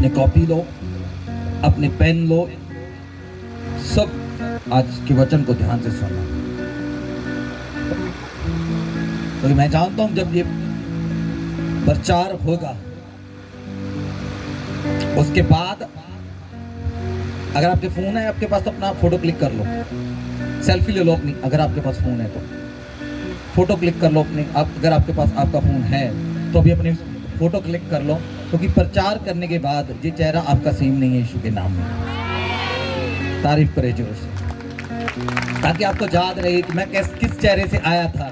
अपने कॉपी लो, अपने पेन लो, सब आज के वचन को ध्यान से सुनना। तो मैं जानता हूं जब ये प्रचार होगा उसके बाद अगर आपके फोन है आपके पास तो अपना फोटो क्लिक कर लो, सेल्फी ले लो अपनी, अगर आपके पास फोन है तो फोटो क्लिक कर लो अपने। अगर आपके पास आपका फोन है तो अभी अपनी फोटो क्लिक कर लो, क्योंकि प्रचार करने के बाद ये चेहरा आपका सेम नहीं है यीशु के नाम में। तारीफ करे जोर से, ताकि आपको याद रहे कि मैं किस चेहरे से आया था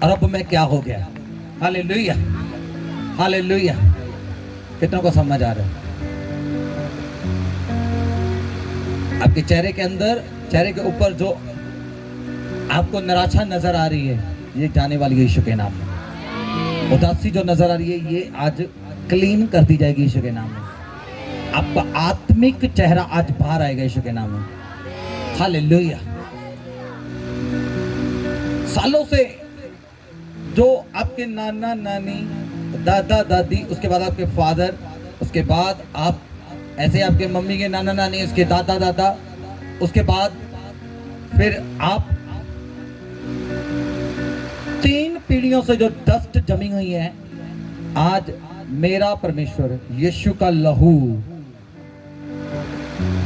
और अब मैं क्या हो गया। Hallelujah, hallelujah. कितनों को समझ आ रहा है? आपके चेहरे के अंदर, चेहरे के ऊपर जो आपको निराशा नजर आ रही है, ये जाने वाली है यीशु के नाम में। उदासी जो नजर आ रही है, ये आज क्लीन कर दी जाएगी यीशु के नाम में। आपका आत्मिक चेहरा आज बाहर आएगा यीशु के नाम में। हालेलुया। सालों से जो आपके नाना नानी, दादा दादी, उसके बाद आपके फादर, उसके बाद आप ऐसे आपके मम्मी के नाना नानी, उसके दादा दादा, उसके बाद फिर आप 3 पीढ़ियों से जो डस्ट जमी हुई है, आज मेरा परमेश्वर यीशु का लहू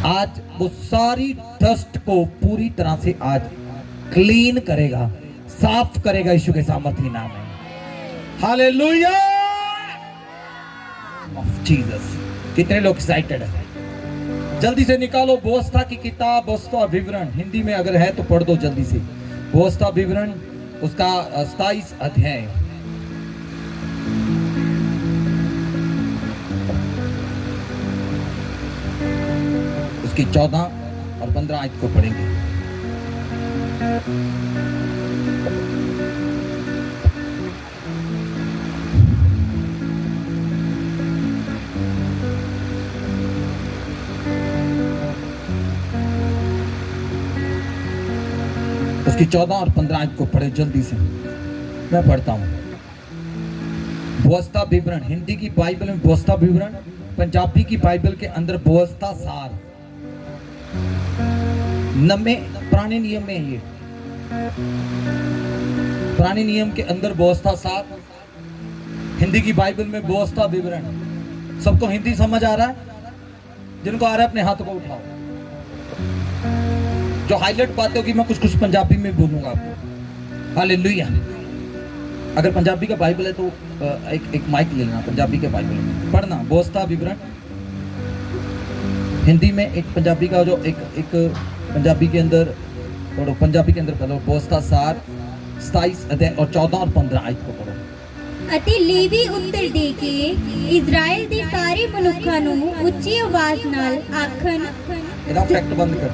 आज वो सारी डस्ट को पूरी तरह से आज क्लीन करेगा, साफ करेगा यीशु के सामर्थी नाम में। Hallelujah of Jesus. कितने लोग एक्साइटेड है? जल्दी से निकालो व्यवस्था की किताब, व्यवस्था विवरण, हिंदी में अगर है तो पढ़ दो जल्दी से। व्यवस्था विवरण उसका 27 अध्याय, उसकी 14 और 15 आयत को पढ़ेंगे। उसकी 14 और 15 आयत को पढ़े जल्दी से, मैं पढ़ता हूं। व्यवस्था विवरण, हिंदी की बाइबल में व्यवस्था विवरण, पंजाबी की बाइबल के अंदर व्यवस्था सार, नवे पुराने नियम में ये पुराने नियम के अंदर व्यवस्था सार, हिंदी की बाइबल में व्यवस्था विवरण। सबको हिंदी समझ आ रहा है? जिनको आ रहा है अपने हाथों को उठाओ। जो हाईलाइट बातें होगी मैं कुछ पंजाबी में बोलूंगा आपको। हालेलुया। अगर पंजाबी का बाइबल है तो एक माइक ले लेना, पंजाबी के बाइबल में पढ़ना व्यवस्था विवरण। हिंदी में एक पंजाबी का जो एक पंजाबी के अंदर पढ़ो, पंजाबी के अंदर पढ़ो व्यवस्था सार 27 अध्याय और 14 और 15 आयत को पढ़ो। ਅਤੇ ਲੇਵੀ ਉੱਤਰ ਦੇ ਕੇ ਇਜ਼ਰਾਈਲ ਦੇ ਸਾਰੇ ਮਨੁੱਖਾਂ ਨੂੰ ਉੱਚੀ ਆਵਾਜ਼ ਨਾਲ ਆਖਣ। ਇਹਦਾ ਫੈਕਟ ਬੰਦ ਕਰ,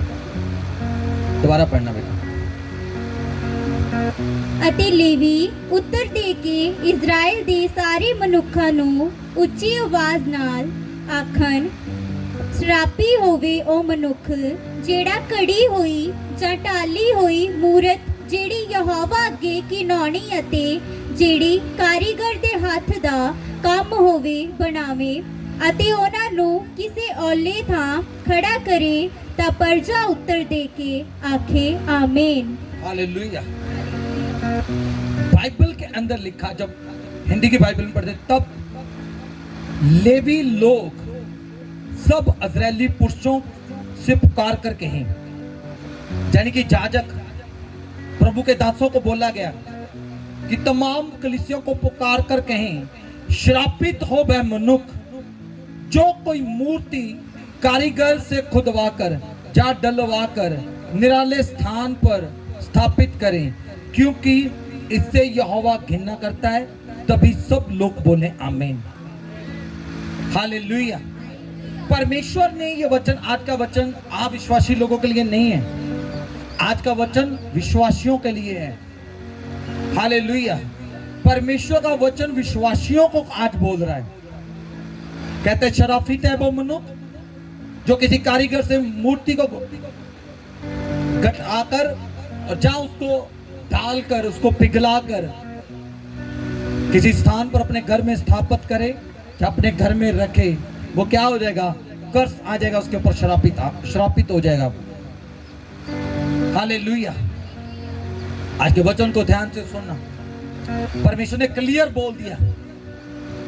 दोबारा पढ़ना बेटा। ਅਤੇ ਲੇਵੀ ਉੱਤਰ ਦੇ ਕੇ ਇਜ਼ਰਾਈਲ ਦੇ ਸਾਰੇ ਮਨੁੱਖਾਂ ਨੂੰ ਉੱਚੀ ਆਵਾਜ਼ ਨਾਲ ਆਖਣ, ਸ਼ਰਾਪੀ ਹੋਵੇ ਉਹ ਮਨੁੱਖ ਜਿਹੜਾ ਘੜੀ ਹੋਈ ਜਾਂ ਢਾਲੀ ਹੋਈ ਮੂਰਤ ਜਿਹੜੀ ਯਹੋਵਾ ਅੱਗੇ ਘਿਨਾਉਣੀ ਅਤੇ ਜਿਹੜੀ ਕਾਰੀਗਰ ਦੇ ਹੱਥ ਦਾ ਕੰਮ ਹੋਵੇ ਬਣਾਵੇ ਅਤੇ ਉਹਨਾਂ ਨੂੰ ਕਿਸੇ ਔਲੇ ਥਾਂ ਖੜਾ ਕਰੇ ता परजा उत्तर दे के आखे आमीन। हालेलुया। बाइबल के अंदर लिखा, जब हिंदी की बाइबल में पढ़ते तब लेवी लोग सब इजरायली पुरुषों से पुकार कर कहें, यानी कि याजक प्रभु के दासों को बोला गया कि तमाम कलीसियों को पुकार कर कहें, श्रापित हो वह मनुष्य जो कोई मूर्ति कारीगर से खुदवा कर या डलवा कर निराले स्थान पर स्थापित करें, क्योंकि इससे यहोवा घृणा करता है। तभी सब लोग बोले आमीन। हालेलुया। परमेश्वर ने ये वचन, आज का वचन अविश्वासी लोगों के लिए नहीं है, आज का वचन विश्वासियों के लिए है। हालेलुया। परमेश्वर का वचन विश्वासियों को आज बोल रहा है। कहते शराफित है वो मनुष्य जो किसी कारीगर से मूर्ति को घटाकर और जहां उसको डालकर उसको पिघलाकर किसी स्थान पर अपने घर में स्थापित करे या अपने घर में रखे, वो क्या हो जाएगा, कर्स आ जाएगा उसके ऊपर, श्रापित हो जाएगा। हालेलुया। आज के वचन को ध्यान से सुनना, परमेश्वर ने क्लियर बोल दिया।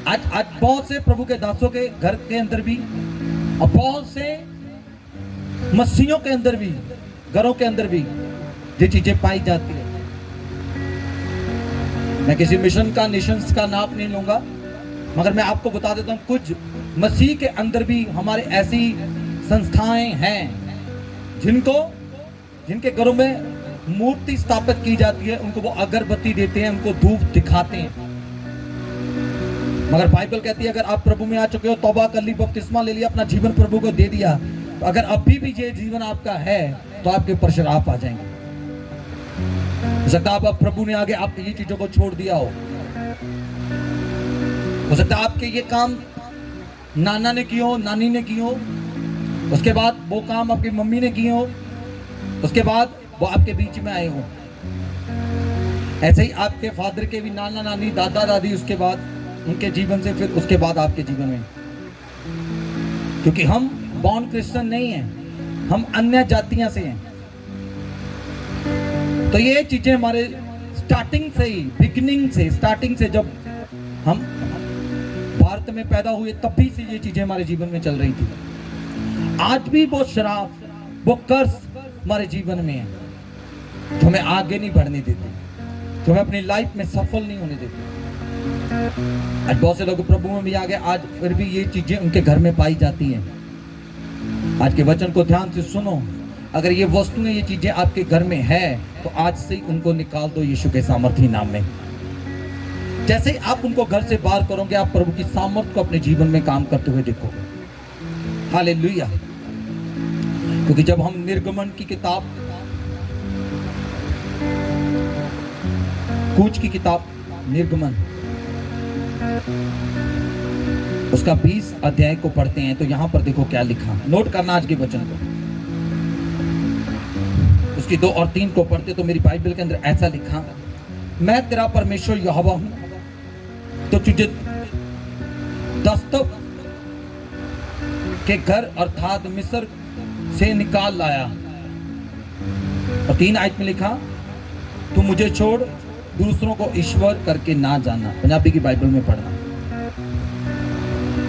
आज बहुत से प्रभु के दासों के घर के अंदर भी और बहुत से मसीहों के अंदर भी, घरों के अंदर भी ये चीजें पाई जाती है। मैं किसी मिशन का, नेशंस का नाम नहीं लूंगा, मगर मैं आपको बता देता हूं कुछ मसीह के अंदर भी हमारे ऐसी संस्थाएं हैं जिनके घरों में मूर्ति स्थापित की जाती है, उनको वो अगरबत्ती देते हैं, उनको धूप दिखाते हैं। मगर बाइबल कहती है अगर आप प्रभु में आ चुके हो, तौबा कर ली, बपतिस्मा ले लिया, अपना जीवन प्रभु को दे दिया, तो अगर अभी भी ये जीवन आपका है तो आपके ऊपर श्राप आ जाएंगे। हो सकता है आप प्रभु ने आगे आप ये चीजों को छोड़ दिया हो सकता है आपके ये काम नाना ने किए हो, नानी ने किए हो, उसके बाद वो काम आपकी मम्मी ने किए हो, उसके बाद वो आपके बीच में आए हो। ऐसे ही आपके फादर के भी नाना नानी, दादा दादी, उसके बाद उनके जीवन से, फिर उसके बाद आपके जीवन में। क्योंकि हम बॉर्न क्रिश्चियन नहीं हैं, हम अन्य जातियां से हैं। तो ये चीजें हमारे स्टार्टिंग से ही, बिगिनिंग से, स्टार्टिंग से जब हम भारत में पैदा हुए तभी से ये चीजें हमारे जीवन में चल रही थी। आज भी वो श्राप, वो कर्स हमारे जीवन में है जो हमें आगे नहीं बढ़ने देते, जो हमें अपनी लाइफ में सफल नहीं होने देते। आज बहुत से लोग प्रभु में भी आ गए, आज फिर भी ये चीजें उनके घर में पाई जाती हैं। आज के वचन को ध्यान से सुनो, अगर ये वस्तुएं, ये चीजें आपके घर में है तो आज से ही उनको निकाल दो यीशु के सामर्थी नाम में। जैसे ही आप उनको घर से बाहर करोगे, आप प्रभु की सामर्थ को अपने जीवन में काम करते हुए देखोगे। हालेलुया। क्योंकि जब हम निर्गमन की किताब, कूच की किताब निर्गमन, उसका 20 अध्याय को पढ़ते हैं तो यहां पर देखो क्या लिखा। नोट करना आज के वचन को, उसकी 2 और 3 को पढ़ते तो मेरी बाइबल के अंदर ऐसा लिखा, मैं तेरा परमेश्वर यहोवा हूं, तो तुझे दस्तक के घर अर्थात मिस्र से निकाल लाया। और 3 आयत में लिखा, तू मुझे छोड़ दूसरों को ईश्वर करके ना जाना। पंजाबी की बाइबल में पढ़ना,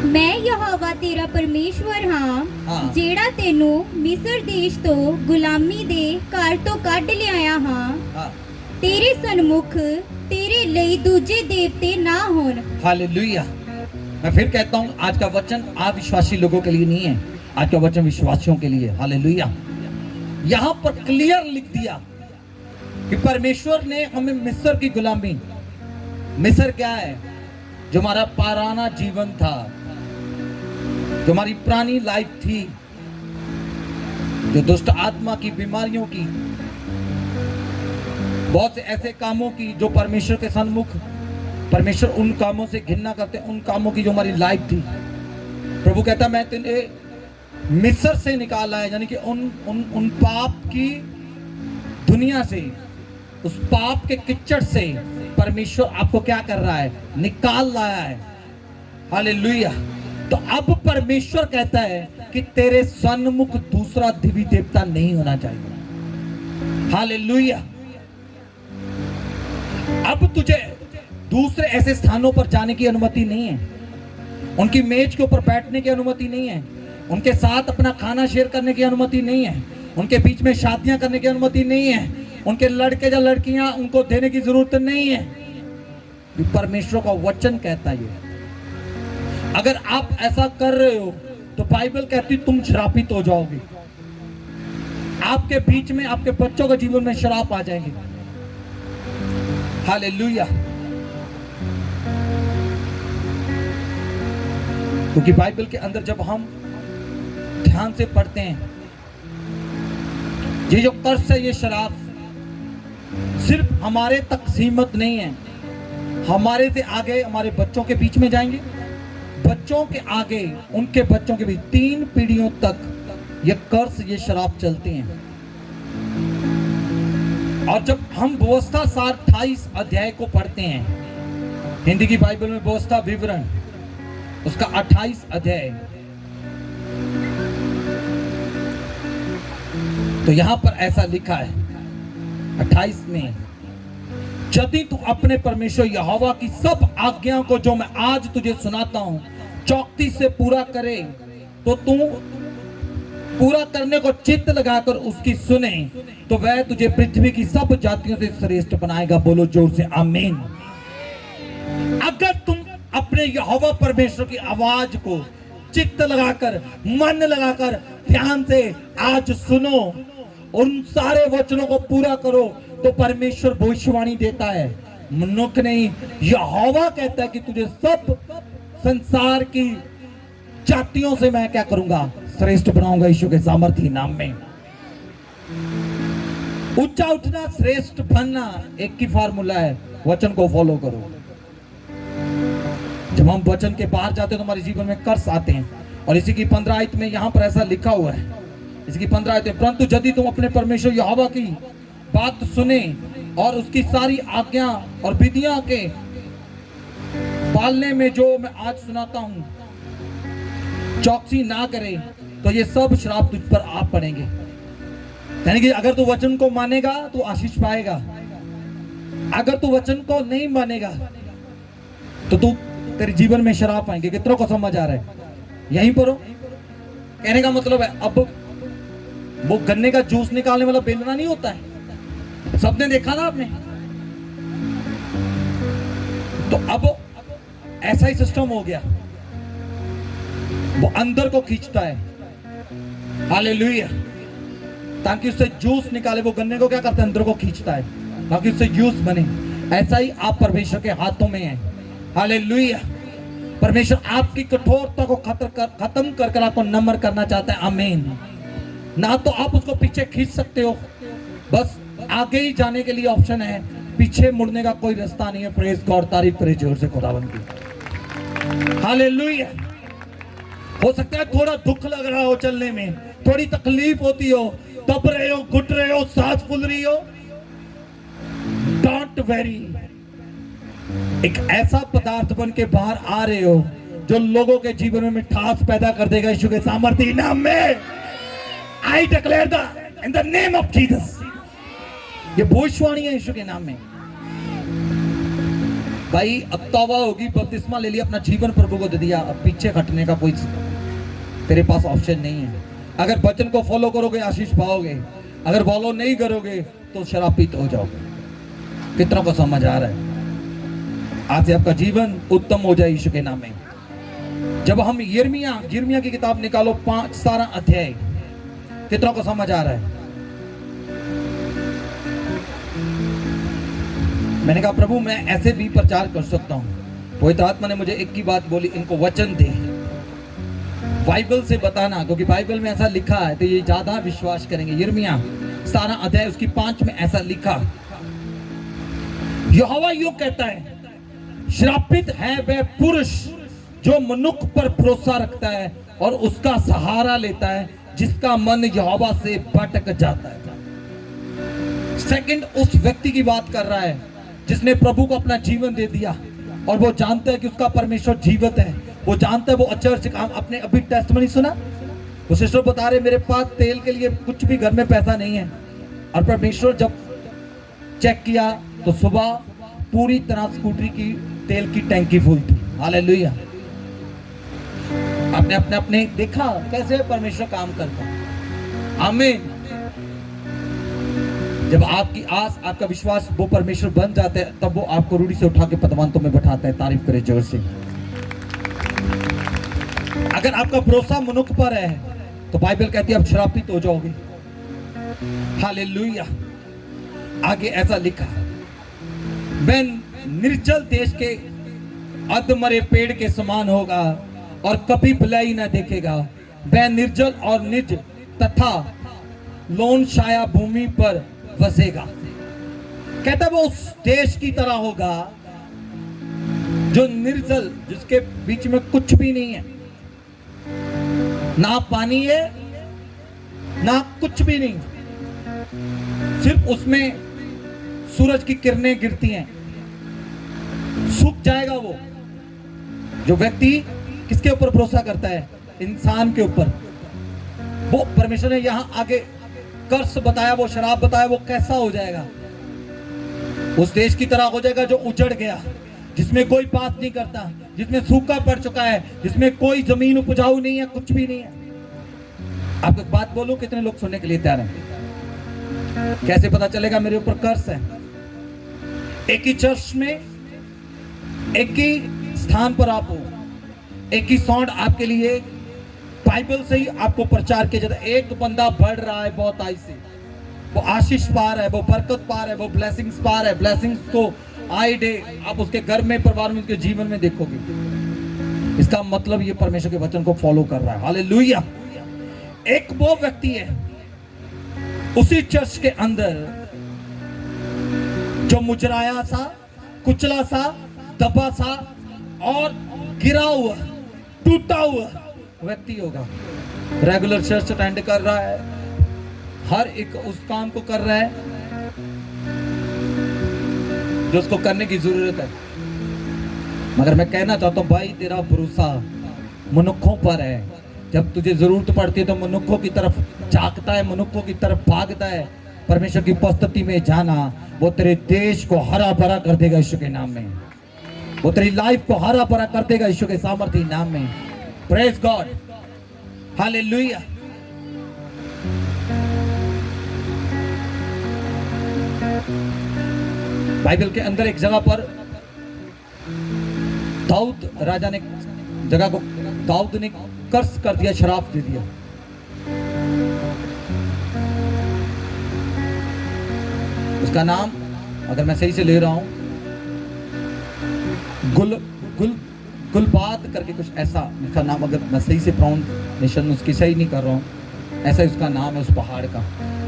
मैं यहोवा तेरा परमेश्वर हाँ, हाँ। जेड़ा तेनू मिस्र देश तो गुलामी दे घर तो कढ़ लियाया हाँ, हाँ। तेरे सन्मुख तेरे लिए दूजे देवते ना होन। हालेलुया। मैं फिर कहता हूं, आज का वचन अविश्वासी लोगों के लिए नहीं है, आज का वचन विश्वासियों के लिए। हालेलुया। यहां पर क्लियर लिख दिया कि परमेश्वर ने हमें मिस्र की गुलामी, मिस्र क्या है, जो हमारा पुराना जीवन था, जो हमारी पुरानी लाइफ थी, जो दुष्ट आत्मा की, बीमारियों की, बहुत से ऐसे कामों की जो परमेश्वर के सन्मुख, परमेश्वर उन कामों से घृणा करते, उन कामों की जो हमारी लाइफ थी। प्रभु कहता मैं तेरे मिस्र से निकाला है, यानी कि उन पाप की दुनिया से, उस पाप के किच्चड़ से परमेश्वर आपको क्या कर रहा है, निकाल लाया है। हालेलुया। तो अब परमेश्वर कहता है कि तेरे सन्मुख दूसरा देवी देवता नहीं होना चाहिए। हालेलुया। अब तुझे दूसरे ऐसे स्थानों पर जाने की अनुमति नहीं है, उनकी मेज के ऊपर बैठने की अनुमति नहीं है, उनके साथ अपना खाना शेयर करने की अनुमति नहीं है, उनके बीच में शादियां करने की अनुमति नहीं है, उनके लड़के या लड़कियां उनको देने की जरूरत नहीं है। परमेश्वर का वचन कहता है अगर आप ऐसा कर रहे हो तो बाइबल कहती तुम श्रापित हो जाओगे, आपके बीच में आपके बच्चों के जीवन में श्राप आ जाएंगे। हालेलुया। क्योंकि बाइबल के अंदर जब हम ध्यान से पढ़ते हैं, ये जो कर्स है, ये श्राप सिर्फ हमारे तक सीमित नहीं है, हमारे से आगे हमारे बच्चों के बीच में जाएंगे, बच्चों के आगे उनके बच्चों के बीच 3 पीढ़ियों तक ये कर्स, ये श्राप चलते हैं। और जब हम व्यवस्था सार 28 अध्याय को पढ़ते हैं, हिंदी की बाइबल में व्यवस्था विवरण, उसका 28 अध्याय, तो यहां पर ऐसा लिखा है 28 में, यदि तू अपने परमेश्वर यहोवा की सब आज्ञाओं को जो मैं आज तुझे सुनाता हूं चौकसी से पूरा करे, तो तू पूरा करने को चित्त लगाकर उसकी सुने, तो वह तुझे पृथ्वी की सब जातियों से श्रेष्ठ बनाएगा। बोलो जोर से आमीन। अगर तुम अपने यहोवा परमेश्वर की आवाज को चित्त लगाकर, मन लगाकर, ध्यान से आज सुनो, उन सारे वचनों को पूरा करो, तो परमेश्वर भविष्यवाणी देता है, मनुष्य नहीं, यहोवा कहता है कि तुझे सब संसार की जातियों से मैं क्या करूंगा, श्रेष्ठ बनाऊंगा यीशु के सामर्थी नाम में। ऊंचा उठना, श्रेष्ठ बनना एक ही फार्मूला है, वचन को फॉलो करो। जब हम वचन के बाहर जाते हैं तो हमारे जीवन में कर्स आते हैं, और इसी की 15 आयत में यहां पर ऐसा लिखा हुआ है, इसकी 15 आयत में, परंतु यदि तुम अपने परमेश्वर यहोवा की बात सुने और उसकी सारी आज्ञा और विधियां के पालने में जो मैं आज सुनाता हूं चौकसी ना करे, तो ये सब श्राप तुझ पर आ पड़ेंगे। यानी कि अगर तू वचन को मानेगा तो आशीष पाएगा, अगर तू वचन को नहीं मानेगा तो तू तेरे जीवन में श्राप आएंगे। कितनों को समझ आ रहा है? यहीं पर हो। कहने का मतलब है, अब वो गन्ने का जूस निकालने वाला बेलना नहीं होता है, सबने देखा ना आपने। तो अब ऐसा ही सिस्टम हो गया, वो अंदर को खींचता है, हालेलुया, ताकि उससे जूस निकाले। वो गन्ने को क्या करता है? अंदर को खींचता है ताकि उससे जूस बने। ऐसा ही आप परमेश्वर के हाथों में है, हालेलुया। परमेश्वर आपकी कठोरता को खत्म कर आपको नम्र करना चाहता है, आमीन। ना तो आप उसको पीछे खींच सकते हो, बस आगे ही जाने के लिए ऑप्शन है, पीछे मुड़ने का कोई रास्ता नहीं है। प्रेज गॉड, तारीफ करे जोर से खुदावन की, हालेलुया। हो सकता है थोड़ा दुख लग रहा हो चलने में, थोड़ी तकलीफ होती हो, दब रहे हो, घुट रहे हो, सांस फूल रही हो, डोंट वेरी। एक ऐसा पदार्थ बन के बाहर आ रहे हो जो लोगों के जीवन में मिठास पैदा कर देगा यीशु के सामर्थी नाम में। I declare the in the name of Jesus. ये भविष्यवाणी है यीशु के नाम में। भाई अब तौबा होगी, बपतिस्मा ले लिया, अपना जीवन प्रभु को दे दिया, अब पीछे हटने का कोई तेरे पास ऑप्शन नहीं है। अगर वचन को फॉलो करोगे आशीष पाओगे, अगर फॉलो नहीं करोगे तो शराबित हो जाओगे। कितना को समझ आ रहा है? आज से आपका जीवन उत्तम हो जाए यीशु के नाम में। जब हम यिर्मयाह की किताब निकालो 5 सारा अध्याय, कितना को समझ आ रहा है? मैंने कहा प्रभु मैं ऐसे भी प्रचार कर सकता हूं। पवित्र आत्मा ने मुझे एक ही बात बोली, इनको वचन दे, बाइबल से बताना, क्योंकि बाइबल में ऐसा लिखा है तो ये ज्यादा विश्वास करेंगे। यिर्मयाह सारा अध्याय उसकी 5 में ऐसा लिखा, यहोवा यूं कहता है, श्रापित है वह पुरुष जो मनुष्य पर भरोसा रखता है और उसका सहारा लेता है, जिसका मन यहोवा से भटक जाता है। सेकंड उस व्यक्ति की बात कर रहा है जिसने प्रभु को अपना जीवन दे दिया और वो जानता है कि उसका परमेश्वर जीवित है, वो जानता है वो अचरज काम। आपने अभी टेस्टमनी सुना, वो सिस्टर बता रहे मेरे पास तेल के लिए कुछ भी घर में पैसा नहीं है, और परमेश्वर जब चेक किया तो सुबह पूरी तरह स्कूटरी की तेल की टैंकी फुल थी। हालेलुया। आपने अपने देखा कैसे परमेश्वर काम करता है, आमीन। जब आपकी आस, आपका विश्वास वो परमेश्वर बन जाता है, तब वो आपको रूढ़ी से उठा के पदवंतों में बैठाता है। तारीफ करे जोर से। अगर आपका भरोसा मनुष्य पर है तो बाइबल कहती है आप श्रापित हो जाओगे। हालेलुया। आगे ऐसा लिखा, मैं निर्जल देश के अधमरे पेड़ के समान होगा और कभी भलाई न देखेगा। वह निर्जल और निज तथा लोन छाया भूमि पर बसेगा। कहता वो उस देश की तरह होगा जो निर्जल, जिसके बीच में कुछ भी नहीं है, ना पानी है ना कुछ भी नहीं, सिर्फ उसमें सूरज की किरणें गिरती हैं। सूख जाएगा वो जो व्यक्ति किसके ऊपर भरोसा करता है, इंसान के ऊपर। वो परमेश्वर ने यहां आगे कर्स बताया, वो शराब बताया, वो कैसा हो जाएगा? उस देश की तरह हो जाएगा जो उजड़ गया, जिसमें कोई बात नहीं करता, जिसमें सूखा पड़ चुका है, जिसमें कोई जमीन उपजाऊ नहीं है, कुछ भी नहीं है। आपको एक बात बोलूं, कितने लोग सुनने के लिए तैयार हैं? कैसे पता चलेगा मेरे ऊपर कर्स है? एक ही चर्च में, एक ही स्थान पर आप हो, एक ही साउंड आपके लिए बाइबल से ही आपको प्रचार किया जाता है। एक बंदा बढ़ रहा है बहुत आई से, वो आशीष पा रहा है, वो बरकत पा रहा है, वो ब्लेसिंग्स पा रहा है। ब्लेसिंग्स को आए डे आप उसके घर में, परिवार में, उसके जीवन में देखोगे। इसका मतलब ये परमेश्वर के वचन को फॉलो कर रहा है। हालेलुया। एक वो व्यक्ति है उसी चर्च के अंदर जो मुजराया सा, कुचला सा, दबा सा और गिरा हुआ, टूटा हुआ व्यक्ति होगा। रेगुलर चर्च अटेंड कर रहा है, हर एक उस काम को कर रहा है जो उसको करने की जरूरत है, मगर मैं कहना चाहता हूं भाई, तेरा भरोसा मनुक्खों पर है। जब तुझे जरूरत पड़ती है तो मनुक्खों की तरफ झांकता है, मनुक्खों की तरफ भागता है। परमेश्वर की उपस्थिति में जाना, वो तेरे देश को हरा भरा कर देगा यीशु के नाम में। वो तेरी लाइफ को हरा भरा कर देगा यीशु के सामर्थ्य नाम में। Praise God, hallelujah. बाइबल के अंदर एक जगह पर दाऊद राजा ने जगह को, दाऊद ने कर्स कर दिया, शराप दे दिया। उसका नाम, अगर मैं सही से ले रहा हूं, गुलबाद करके कुछ ऐसा उसका नाम, अगर मैं सही से प्रोनाउंसिएशन उसकी सही नहीं कर रहा हूं, ऐसा ही उसका नाम है उस पहाड़ का।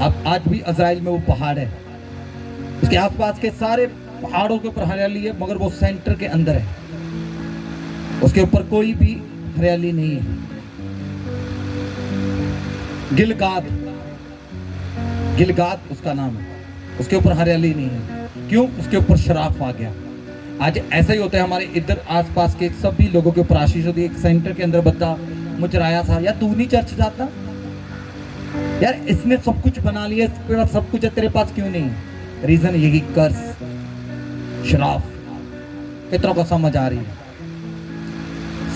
अब आज भी इजराइल में वो पहाड़ है, उसके आसपास के सारे पहाड़ों के ऊपर हरियाली है, मगर वो सेंटर के अंदर है, उसके ऊपर कोई भी हरियाली नहीं है। गिलगाद उसका नाम है, उसके ऊपर हरियाली नहीं है। क्यों? उसके ऊपर शराफ आ गया। आज ऐसा ही होता है हमारे इधर आसपास के सभी लोगों के ऊपर आशीष होती है। एक सेंटर के अंदर बच्चा मुचराया था, यार तू नहीं चर्च जाता, यार इसने सब कुछ बना लिया, तेरा सब कुछ है, तेरे पास क्यों नहीं? रीजन यही, कर्स, शराफ। कितनों को समझ आ रही है?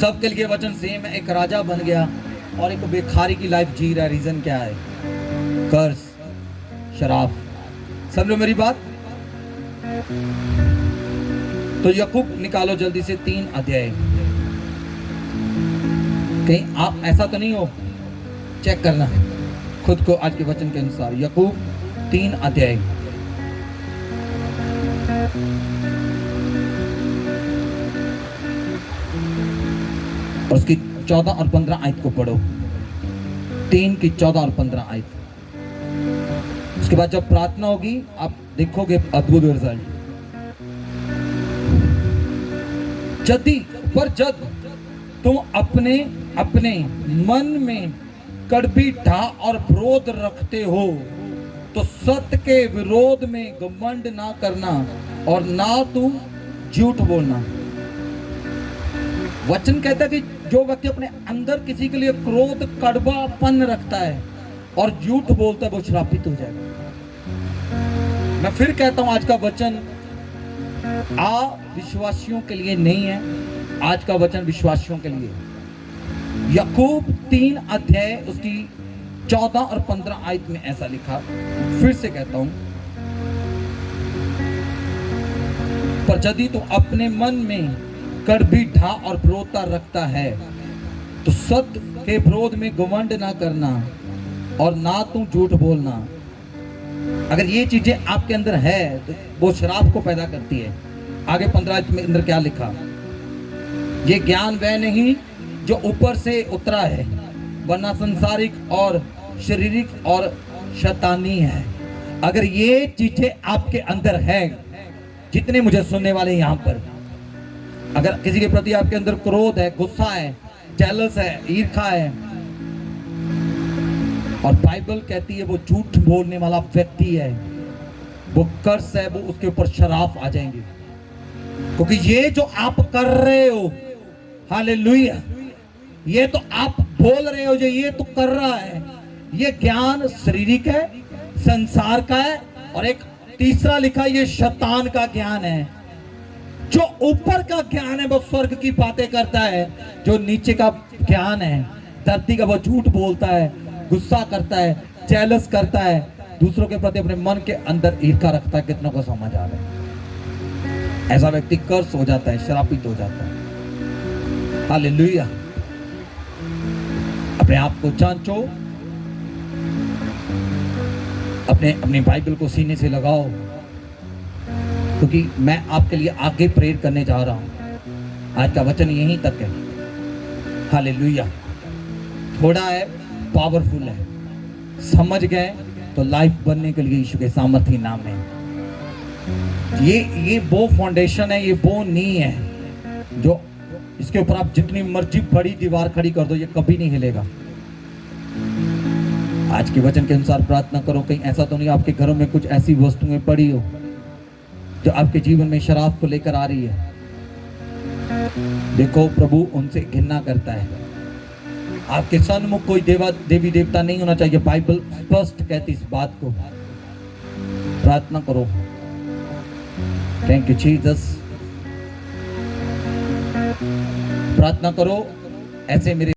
सबके लिए वचन सेम है। एक राजा बन गया और एक बेखारी की लाइफ जी रहा है। रीजन क्या है? कर्स, शराफ। समझो मेरी बात? तो याकूब निकालो जल्दी से 3 अध्याय। कहीं आप ऐसा तो नहीं हो, चेक करना खुद को आज के वचन के अनुसार। याकूब 3 अध्याय और उसकी 14 और 15 आयत को पढ़ो। 3 की 14 और 15 आयत। उसके बाद जब प्रार्थना होगी आप देखोगे अद्भुत रिजल्ट। जब तुम अपने अपने मन में कड़वी ढा और विरोध रखते हो तो सत्य के विरोध में घमंड ना करना और ना तुम झूठ बोलना। वचन कहता है कि जो व्यक्ति अपने अंदर किसी के लिए क्रोध, कड़वापन रखता है और झूठ बोलता है, वो श्रापित हो जाएगा। मैं फिर कहता हूं, आज का वचन विश्वासियों के लिए नहीं है, आज का वचन विश्वासियों के लिए। याकूब 3 अध्याय उसकी 14 और 15 आयत में ऐसा लिखा, फिर से कहता हूं, पर यदि तो अपने मन में कड़वी ढा और विरोधता रखता है तो सत्य के विरोध में घमंड ना करना और ना तुम झूठ बोलना। अगर ये चीजें आपके अंदर है तो वो शराब को पैदा करती है। आगे 15 में अंदर क्या लिखा? ये ज्ञान वह नहीं जो ऊपर से उतरा है, वरना संसारिक और शारीरिक और शैतानी है। अगर ये चीजें आपके अंदर है, जितने मुझे सुनने वाले यहाँ पर, अगर किसी के प्रति आपके अंदर क्रोध है, गुस्सा है, जेलस है, ईर्ष्या है, और बाइबल कहती है वो झूठ बोलने वाला व्यक्ति है, वो कर्स है, वो उसके ऊपर शराफ आ जाएंगे। क्योंकि ये जो आप कर रहे हो, हालेलुया, ये तो आप बोल रहे हो, जो ये तो कर रहा है, ये ज्ञान शारीरिक है, संसार का है, और एक तीसरा लिखा ये शैतान का ज्ञान है। जो ऊपर का ज्ञान है वो स्वर्ग की बातें करता है, जो नीचे का ज्ञान है धरती का वो झूठ बोलता है, गुस्सा करता है, जेलस करता है, दूसरों के प्रति अपने मन के अंदर ईर्ष्या रखता है। कितनों को समझ आ रहा है? ऐसा व्यक्ति कर्स हो जाता है, श्रापित हो जाता है। हालेलुया। अपने आप को जांचो, अपनी बाइबल को सीने से लगाओ, क्योंकि मैं आपके लिए आगे प्रेयर करने जा रहा हूं। आज का वचन यहीं तक है। हालेलुया। थोड़ा है, पावरफुल है, समझ गए तो लाइफ बनने के लिए यीशु के सामर्थ्य नाम है। ये वो फाउंडेशन है, ये वो नींव है जो इसके ऊपर आप जितनी मर्जी बड़ी दीवार खड़ी कर दो, ये कभी नहीं हिलेगा। आज के वचन के अनुसार प्रार्थना करो। कहीं ऐसा तो नहीं आपके घरों में कुछ ऐसी वस्तुएं पड़ी हो जो आपके जीवन में शराब को लेकर आ रही है। देखो, प्रभु उनसे घृणा करता है। आपके सन्मुख कोई देवी देवता नहीं होना चाहिए। बाइबल स्पष्ट कहती इस बात को। प्रार्थना करो। Thank you Jesus. प्रार्थना करो। ऐसे मेरे